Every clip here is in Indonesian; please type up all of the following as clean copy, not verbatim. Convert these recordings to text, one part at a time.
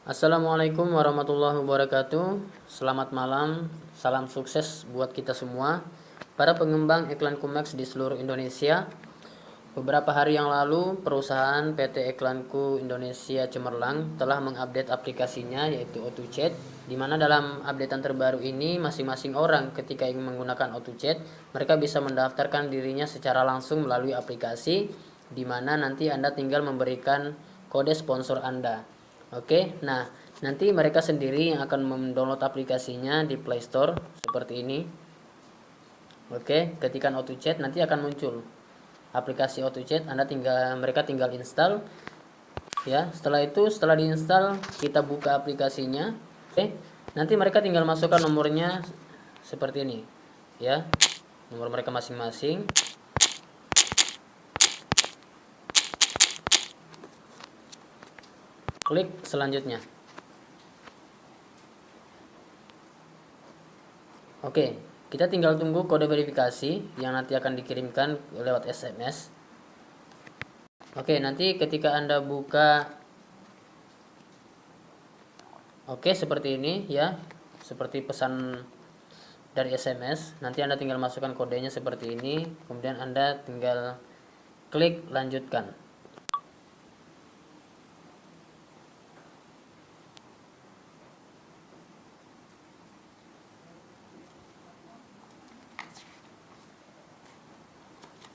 Assalamualaikum warahmatullahi wabarakatuh. Selamat malam, salam sukses buat kita semua para pengembang iklan Kumex di seluruh Indonesia. Beberapa hari yang lalu, perusahaan PT Iklanku Indonesia Cemerlang telah mengupdate aplikasinya yaitu AutoChat, di mana dalam updatean terbaru ini masing-masing orang ketika ingin menggunakan AutoChat, mereka bisa mendaftarkan dirinya secara langsung melalui aplikasi, di mana nanti Anda tinggal memberikan kode sponsor Anda. Oke, nah nanti mereka sendiri yang akan mendownload aplikasinya di Play Store seperti ini. Oke, ketikkan AutoChat nanti akan muncul aplikasi AutoChat. Mereka tinggal install ya. Setelah diinstal kita buka aplikasinya. Oke, nanti mereka tinggal masukkan nomornya seperti ini ya, nomor mereka masing-masing. Klik selanjutnya. Oke, kita tinggal tunggu kode verifikasi yang nanti akan dikirimkan lewat SMS. Oke, nanti ketika Anda buka, oke seperti ini ya, seperti pesan dari SMS. Nanti Anda tinggal masukkan kodenya seperti ini, kemudian Anda tinggal klik lanjutkan.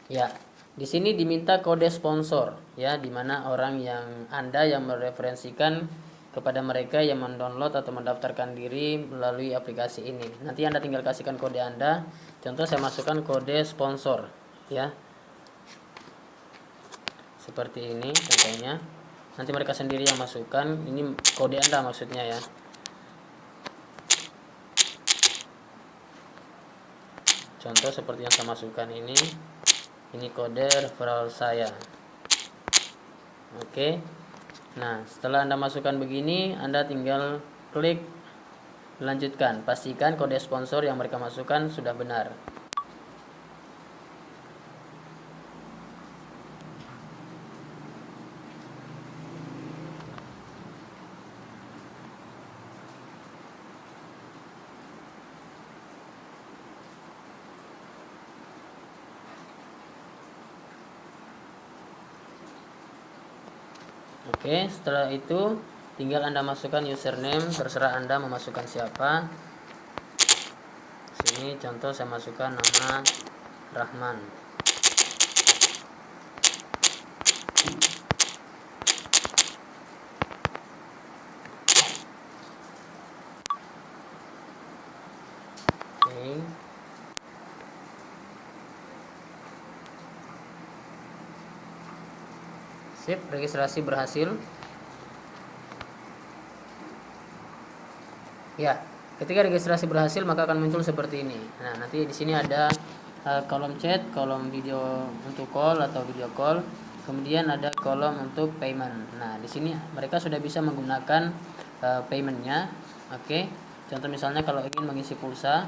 Ya, di sini diminta kode sponsor ya, di mana orang yang Anda yang mereferensikan kepada mereka yang mendownload atau mendaftarkan diri melalui aplikasi ini. Nanti Anda tinggal kasihkan kode Anda. Contoh saya masukkan kode sponsor ya. Seperti ini contohnya. Nanti mereka sendiri yang masukkan. Ini kode Anda maksudnya ya. Contoh seperti yang saya masukkan ini. Ini kode referral saya. Oke. Nah, setelah Anda masukkan begini, Anda tinggal klik lanjutkan. Pastikan kode sponsor yang mereka masukkan sudah benar. Oke, setelah itu tinggal Anda masukkan username, terserah Anda memasukkan siapa. Sini contoh saya masukkan nama Rahman. Oke. Sip, registrasi berhasil. Ya, ketika registrasi berhasil maka akan muncul seperti ini. Nah, nanti di sini ada kolom chat, kolom video untuk call atau video call, kemudian ada kolom untuk payment. Nah, di sini mereka sudah bisa menggunakan paymentnya. Oke, contoh misalnya kalau ingin mengisi pulsa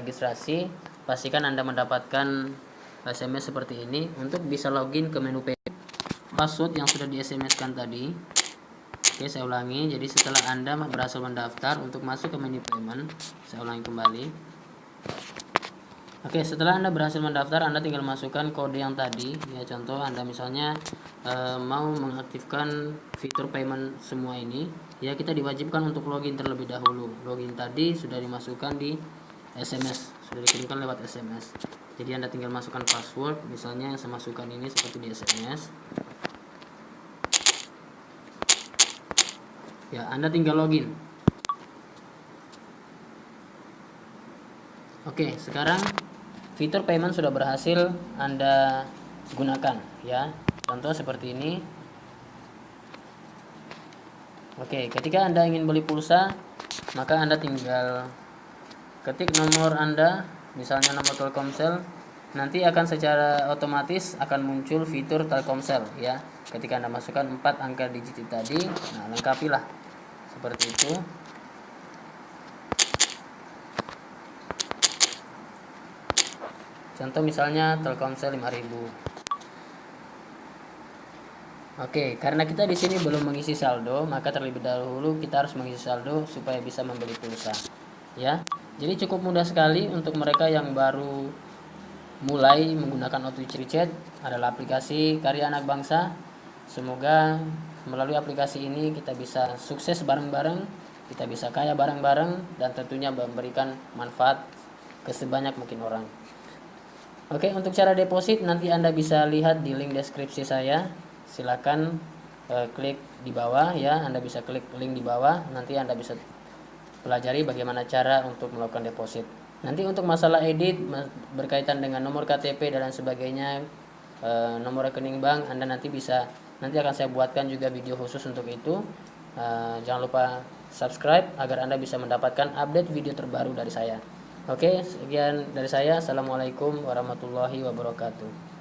registrasi, pastikan Anda mendapatkan SMS seperti ini. Untuk bisa login ke menu payment, password yang sudah di SMS-kan tadi. Oke, saya ulangi. Jadi setelah Anda berhasil mendaftar, untuk masuk ke menu payment, saya ulangi kembali. Oke, setelah Anda berhasil mendaftar, Anda tinggal masukkan kode yang tadi. Ya, contoh Anda misalnya mau mengaktifkan fitur payment semua ini, ya kita diwajibkan untuk login terlebih dahulu. Login tadi sudah dimasukkan di SMS, sudah dikirimkan lewat SMS. Jadi Anda tinggal masukkan password, misalnya yang saya masukkan ini seperti di SMS. Ya, Anda tinggal login. Oke, sekarang fitur payment sudah berhasil Anda gunakan ya. Contoh seperti ini. Oke, ketika Anda ingin beli pulsa, maka Anda tinggal ketik nomor Anda, misalnya nomor Telkomsel. Nanti akan secara otomatis akan muncul fitur Telkomsel ya. Ketika Anda masukkan 4 angka digit tadi, nah lengkapilah. Seperti itu. Contoh misalnya Telkomsel 5000. Oke, karena kita di sini belum mengisi saldo, maka terlebih dahulu kita harus mengisi saldo supaya bisa membeli pulsa. Ya. Jadi cukup mudah sekali untuk mereka yang baru mulai menggunakan AutoChat adalah aplikasi Karya Anak Bangsa. Semoga melalui aplikasi ini kita bisa sukses bareng-bareng, kita bisa kaya bareng-bareng, dan tentunya memberikan manfaat ke sebanyak mungkin orang. Oke, untuk cara deposit nanti Anda bisa lihat di link deskripsi saya. Silakan klik di bawah ya. Anda bisa klik link di bawah. Nanti Anda bisa pelajari bagaimana cara untuk melakukan deposit. Nanti untuk masalah edit berkaitan dengan nomor KTP dan lain sebagainya, nomor rekening bank, Anda nanti akan saya buatkan juga video khusus untuk itu. Jangan lupa subscribe agar Anda bisa mendapatkan update video terbaru dari saya. Oke, sekian dari saya. Assalamualaikum warahmatullahi wabarakatuh.